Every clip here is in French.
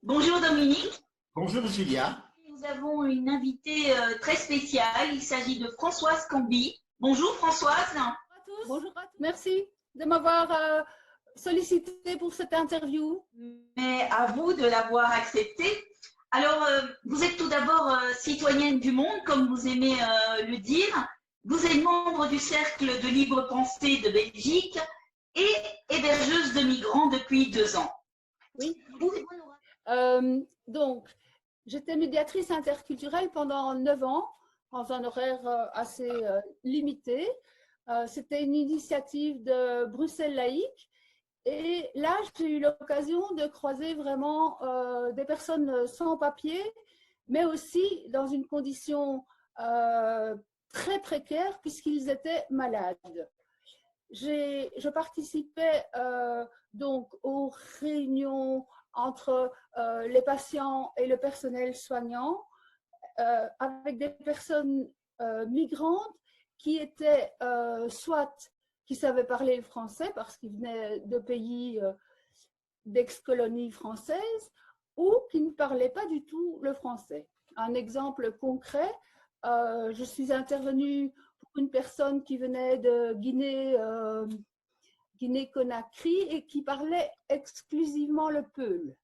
Bonjour Dominique. Bonjour Julia. Nous avons une invitée très spéciale. Il s'agit de Françoise Camby. Bonjour Françoise. Bonjour à tous. Bonjour à tous. Merci de m'avoir sollicité pour cette interview. Mais à vous de l'avoir acceptée. Alors, vous êtes tout d'abord citoyenne du monde, comme vous aimez le dire. Vous êtes membre du Cercle de libre pensée de Belgique et hébergeuse de migrants depuis 2 ans. Oui. Donc, j'étais médiatrice interculturelle pendant 9 ans, dans un horaire assez limité. C'était une initiative de Bruxelles Laïque. Et là, j'ai eu l'occasion de croiser vraiment des personnes sans papier, mais aussi dans une condition très précaire puisqu'ils étaient malades. Je participais donc aux réunions entre les patients et le personnel soignant avec des personnes migrantes qui étaient soit qui savaient parler le français parce qu'ils venaient de pays d'ex-colonies françaises ou qui ne parlaient pas du tout le français. Un exemple concret, je suis intervenue pour une personne qui venait de Guinée-Conakry et qui parlait exclusivement le peul.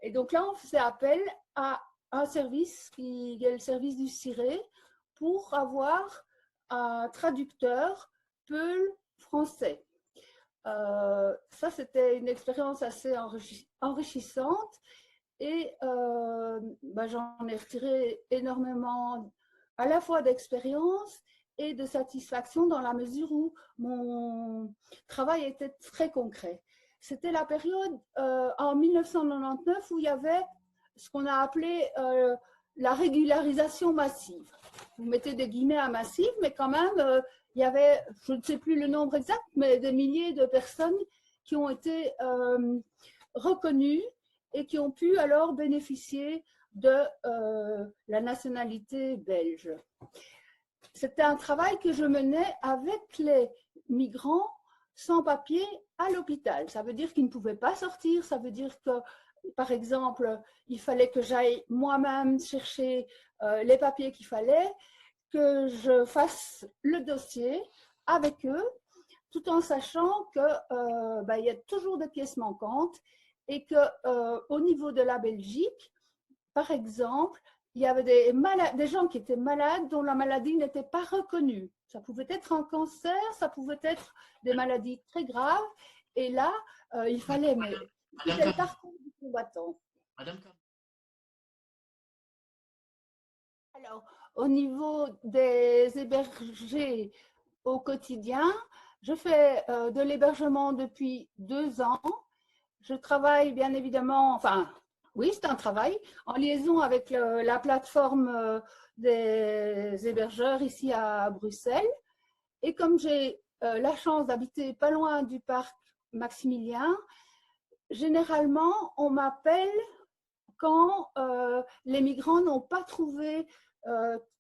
Et donc là, on faisait appel à un service qui est le service du CIRE pour avoir un traducteur peul français. Ça, c'était une expérience assez enrichissante et j'en ai retiré énormément à la fois d'expérience et de satisfaction dans la mesure où mon travail était très concret. C'était la période en 1999 où il y avait ce qu'on a appelé la régularisation massive. Vous mettez des guillemets à massive, mais quand même, il y avait, je ne sais plus le nombre exact, mais des milliers de personnes qui ont été reconnues et qui ont pu alors bénéficier de la nationalité belge. C'était un travail que je menais avec les migrants sans papier à l'hôpital. Ça veut dire qu'ils ne pouvaient pas sortir, ça veut dire que, par exemple, il fallait que j'aille moi-même chercher les papiers qu'il fallait, que je fasse le dossier avec eux, tout en sachant qu'il y a toujours des pièces manquantes et qu'au niveau de la Belgique, par exemple, il y avait des gens qui étaient malades dont la maladie n'était pas reconnue. Ça pouvait être un cancer, ça pouvait être des maladies très graves. Et là, il fallait c'était le parcours du combattant. Alors, au niveau des hébergés au quotidien, je fais de l'hébergement depuis 2 ans. Je travaille bien évidemment, enfin, oui, c'est un travail, en liaison avec la plateforme des hébergeurs ici à Bruxelles. Et comme j'ai la chance d'habiter pas loin du parc Maximilien, généralement, on m'appelle quand les migrants n'ont pas trouvé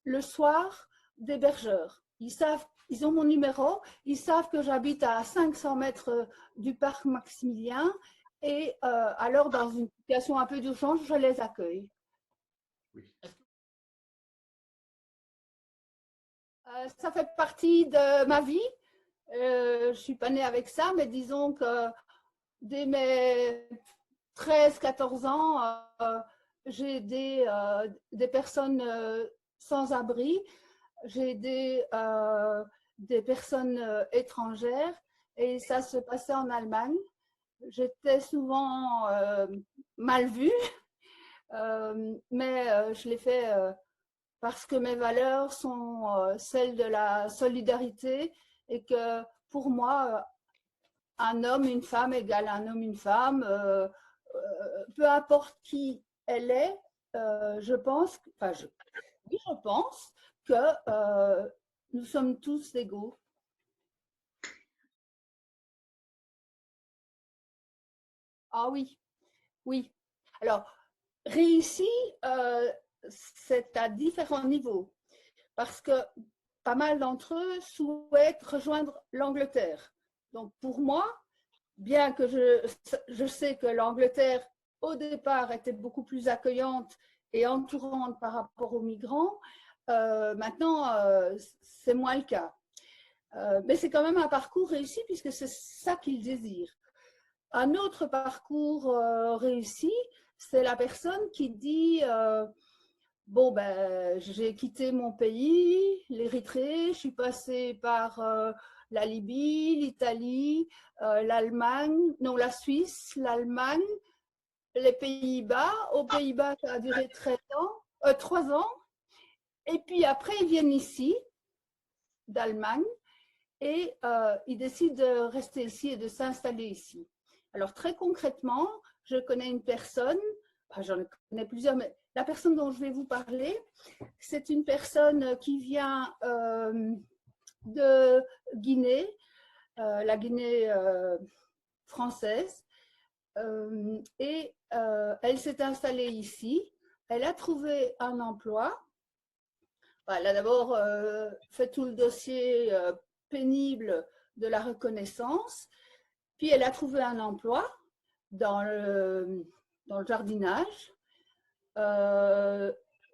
le soir d'hébergeur. Ils ont mon numéro, ils savent que j'habite à 500 mètres du parc Maximilien et alors dans une situation un peu d'urgence, je les accueille. Oui. Ça fait partie de ma vie. Je ne suis pas née avec ça, mais disons que dès mes 13-14 ans, j'ai aidé des personnes sans abri, j'ai aidé des personnes étrangères et ça se passait en Allemagne. J'étais souvent mal vue, mais je l'ai fait parce que mes valeurs sont celles de la solidarité et que pour moi, un homme, une femme égale un homme, une femme. Peu importe qui elle est, je pense que nous sommes tous égaux. Ah oui, oui. Alors, réussi, c'est à différents niveaux, parce que pas mal d'entre eux souhaitent rejoindre l'Angleterre. Donc pour moi, bien que je sais que l'Angleterre au départ, était beaucoup plus accueillante et entourante par rapport aux migrants. Maintenant, c'est moins le cas. Mais c'est quand même un parcours réussi puisque c'est ça qu'ils désirent. Un autre parcours réussi, c'est la personne qui dit bon, ben, j'ai quitté mon pays, l'Érythrée, je suis passée par la Libye, l'Italie, l'Allemagne, non, la Suisse, l'Allemagne, les Pays-Bas. Aux Pays-Bas, ça a duré 3 ans. Et puis après, ils viennent ici, d'Allemagne, et ils décident de rester ici et de s'installer ici. Alors, très concrètement, je connais une personne, j'en connais plusieurs, mais la personne dont je vais vous parler, c'est une personne qui vient de Guinée, la Guinée française, et elle s'est installée ici. Elle a trouvé un emploi. Elle a d'abord fait tout le dossier pénible de la reconnaissance, puis elle a trouvé un emploi dans le jardinage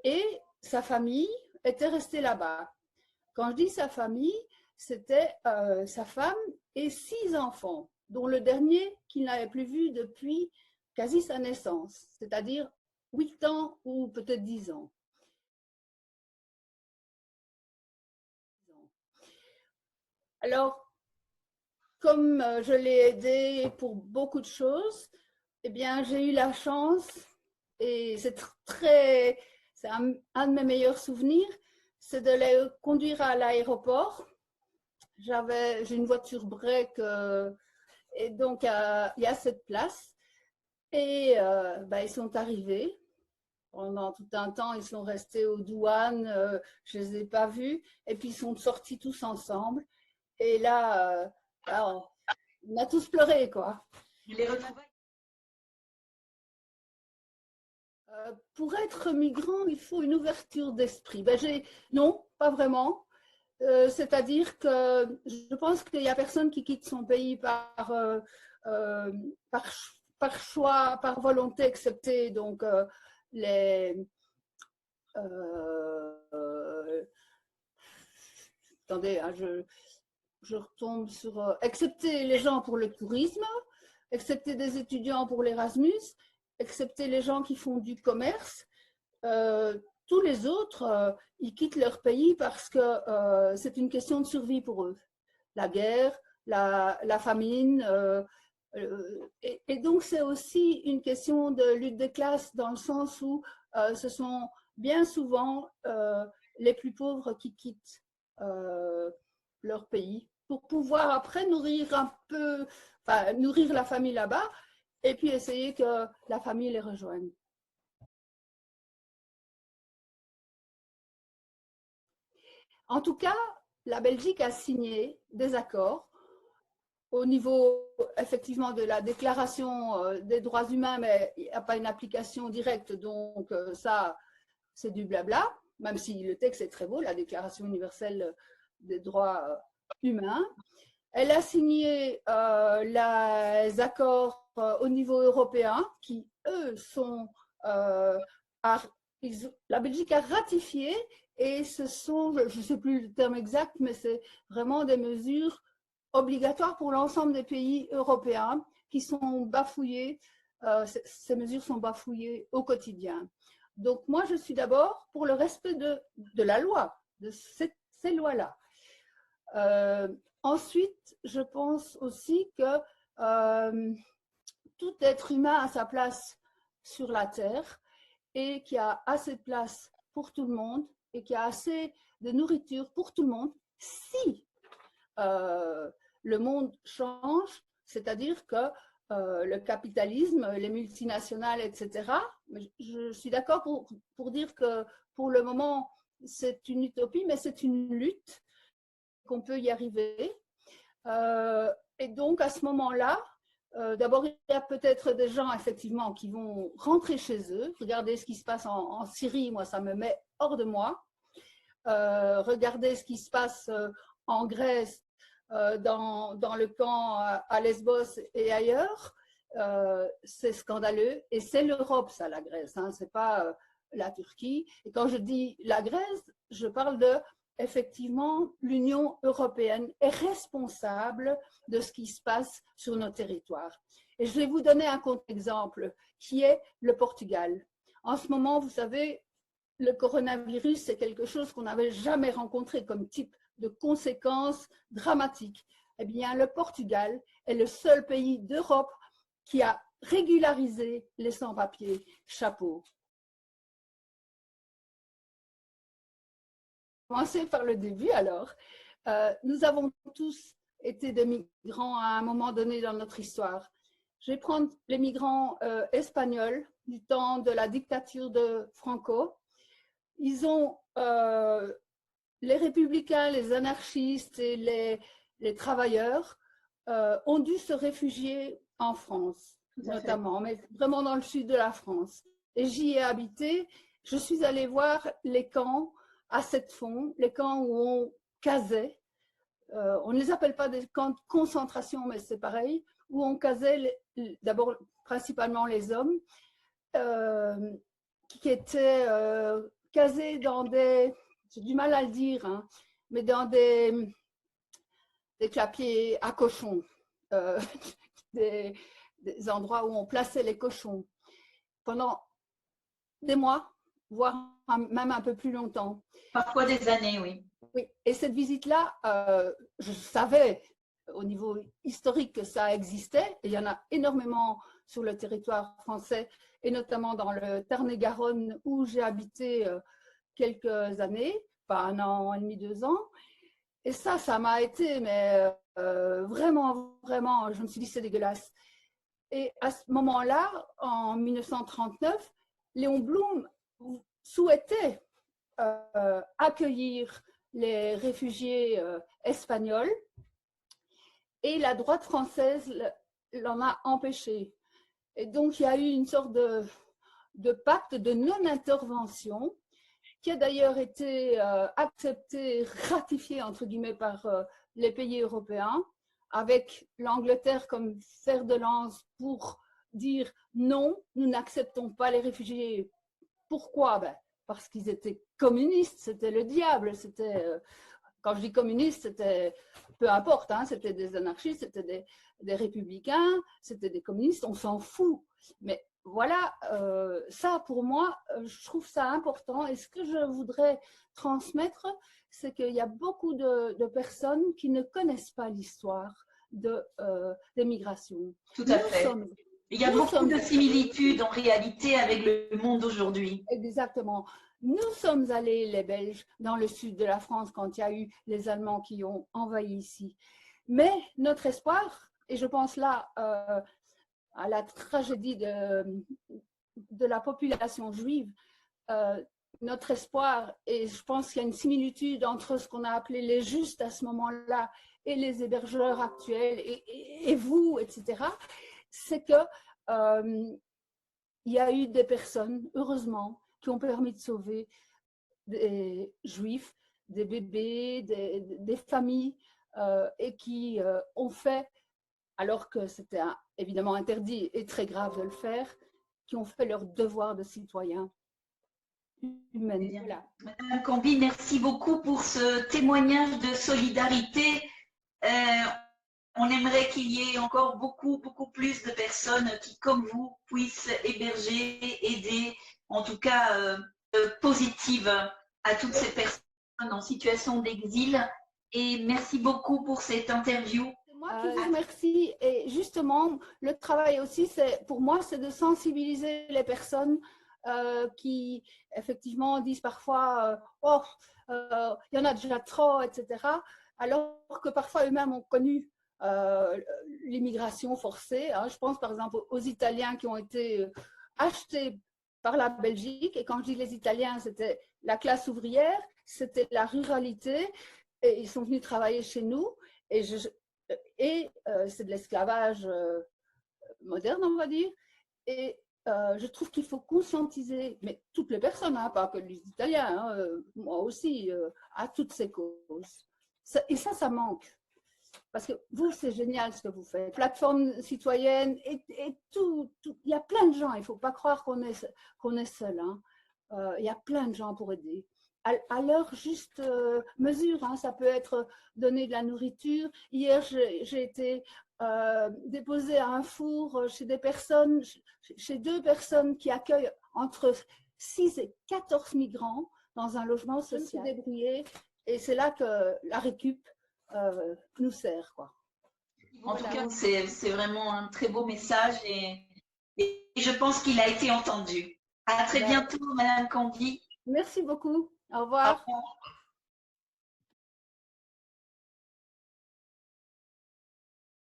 et sa famille était restée là-bas. Quand je dis sa famille, c'était sa femme et 6 enfants, dont le dernier qu'il n'avait plus vu depuis quasi sa naissance, c'est-à-dire 8 ans ou peut-être 10 ans. Alors, comme je l'ai aidé pour beaucoup de choses, eh bien, j'ai eu la chance, et c'est un de mes meilleurs souvenirs, c'est de les conduire à l'aéroport. J'ai une voiture break, et donc il y a cette place. Et ils sont arrivés. Pendant tout un temps, ils sont restés aux douanes, je ne les ai pas vus. Et puis, ils sont sortis tous ensemble. Et là, on a tous pleuré, quoi. Les retrouvailles. Pour être migrant, il faut une ouverture d'esprit. Non, pas vraiment. C'est-à-dire que je pense qu'il n'y a personne qui quitte son pays par choix, par volonté, excepté donc les. Attendez, hein, je retombe sur. Excepté les gens pour le tourisme, excepté des étudiants pour l'Erasmus, excepté les gens qui font du commerce. Tous les autres, ils quittent leur pays parce que c'est une question de survie pour eux. La guerre, la famine. Et donc, c'est aussi une question de lutte des classes dans le sens où ce sont bien souvent les plus pauvres qui quittent leur pays pour pouvoir après nourrir la famille là-bas et puis essayer que la famille les rejoigne. En tout cas, la Belgique a signé des accords au niveau effectivement de la déclaration des droits humains, mais il n'y a pas une application directe, donc ça, c'est du blabla, même si le texte est très beau, la Déclaration universelle des droits humains. Elle a signé les accords au niveau européen qui, eux, sont... la Belgique a ratifié et ce sont, je ne sais plus le terme exact, mais c'est vraiment des mesures obligatoires pour l'ensemble des pays européens qui sont bafouillés. Ces mesures sont bafouillées au quotidien. Donc moi, je suis d'abord pour le respect de la loi, de ces lois-là. Ensuite, je pense aussi que tout être humain a sa place sur la Terre et qu'il y a assez de place pour tout le monde et qu'il y a assez de nourriture pour tout le monde si le monde change, c'est-à-dire que le capitalisme, les multinationales, etc. Je suis d'accord pour dire que pour le moment, c'est une utopie, mais c'est une lutte qu'on peut y arriver. Et donc, à ce moment-là, d'abord, il y a peut-être des gens, effectivement, qui vont rentrer chez eux. Regardez ce qui se passe en Syrie, moi, ça me met hors de moi. Regardez ce qui se passe en Grèce, dans le camp à Lesbos et ailleurs. c'est scandaleux. Et c'est l'Europe, ça, la Grèce. Hein, c'est pas la Turquie. Et quand je dis la Grèce, je parle de, effectivement, l'Union européenne est responsable de ce qui se passe sur nos territoires. Et je vais vous donner un contre-exemple qui est le Portugal. En ce moment, vous savez, le coronavirus, c'est quelque chose qu'on n'avait jamais rencontré comme type de conséquences dramatiques. Eh bien, le Portugal est le seul pays d'Europe qui a régularisé les sans-papiers. Chapeau. Commencer par le début alors. Nous avons tous été des migrants à un moment donné dans notre histoire. Je vais prendre les migrants espagnols du temps de la dictature de Franco. Ils ont, les républicains, les anarchistes et les travailleurs ont dû se réfugier en France, notamment, mais vraiment dans le sud de la France. Et j'y ai habité. Je suis allée voir les camps à Sept-Fonds, les camps où on casait. On ne les appelle pas des camps de concentration, mais c'est pareil, où on casait d'abord principalement les hommes qui étaient casés dans des, j'ai du mal à le dire, hein, mais dans des clapiers à cochons, des endroits où on plaçait les cochons pendant des mois, voire même un peu plus longtemps. Parfois des années, oui. Oui, et cette visite-là, je savais au niveau historique que ça existait, et il y en a énormément sur le territoire français, et notamment dans le Tarn-et-Garonne où j'ai habité quelques années, pas un an et demi, 2 ans. Et ça m'a été, mais vraiment, vraiment, je me suis dit c'est dégueulasse. Et à ce moment-là, en 1939, Léon Blum souhaitait accueillir les réfugiés espagnols et la droite française l'en a empêché. Et donc, il y a eu une sorte de pacte de non-intervention qui a d'ailleurs été accepté, ratifié, entre guillemets, par les pays européens, avec l'Angleterre comme fer de lance pour dire non, nous n'acceptons pas les réfugiés. Pourquoi? Parce qu'ils étaient communistes, c'était le diable. Quand je dis communiste, c'était peu importe, hein, c'était des anarchistes, c'était des républicains, c'était des communistes, on s'en fout. Mais voilà, ça pour moi, je trouve ça important. Et ce que je voudrais transmettre, c'est qu'il y a beaucoup de personnes qui ne connaissent pas l'histoire des migrations. Tout à fait. Il y a beaucoup de similitudes en réalité avec le monde d'aujourd'hui. Exactement. Nous sommes allés, les Belges, dans le sud de la France quand il y a eu les Allemands qui ont envahi ici. Mais notre espoir, et je pense là à la tragédie de la population juive, notre espoir, et je pense qu'il y a une similitude entre ce qu'on a appelé les justes à ce moment-là et les hébergeurs actuels et vous, etc., c'est que il y a eu des personnes, heureusement, qui ont permis de sauver des juifs, des bébés, des familles, et qui ont fait, alors que c'était évidemment interdit et très grave de le faire, qui ont fait leur devoir de citoyen humain. Voilà. Madame Cambi, merci beaucoup pour ce témoignage de solidarité. On aimerait qu'il y ait encore beaucoup, beaucoup plus de personnes qui, comme vous, puissent héberger, aider, en tout cas positive à toutes ces personnes en situation d'exil. Et merci beaucoup pour cette interview. C'est moi qui vous remercie. Et justement, le travail aussi, pour moi, c'est de sensibiliser les personnes qui, effectivement, disent parfois oh, il y en a déjà trop, etc. Alors que parfois eux-mêmes ont connu l'immigration forcée. Hein. Je pense par exemple aux Italiens qui ont été achetés par la Belgique. Et quand je dis les Italiens, c'était la classe ouvrière, c'était la ruralité. Et ils sont venus travailler chez nous. Et c'est de l'esclavage moderne, on va dire. Et je trouve qu'il faut conscientiser, mais toutes les personnes, hein, pas que les Italiens, hein, moi aussi, à toutes ces causes. Et ça manque. parce que vous, c'est génial ce que vous faites. Plateforme citoyenne et tout. Il y a plein de gens, il ne faut pas croire qu'on est seul. Hein. Il y a plein de gens pour aider. À leur juste mesure, hein, ça peut être donner de la nourriture. Hier, j'ai été déposée à un four chez des personnes, chez 2 personnes qui accueillent entre 6 et 14 migrants dans un logement social débrouillé. Et c'est là que la récup nous sert, quoi. En tout cas, c'est vraiment un très beau message et je pense qu'il a été entendu. À très bientôt, Madame Candy. Merci beaucoup. Au revoir. Au revoir.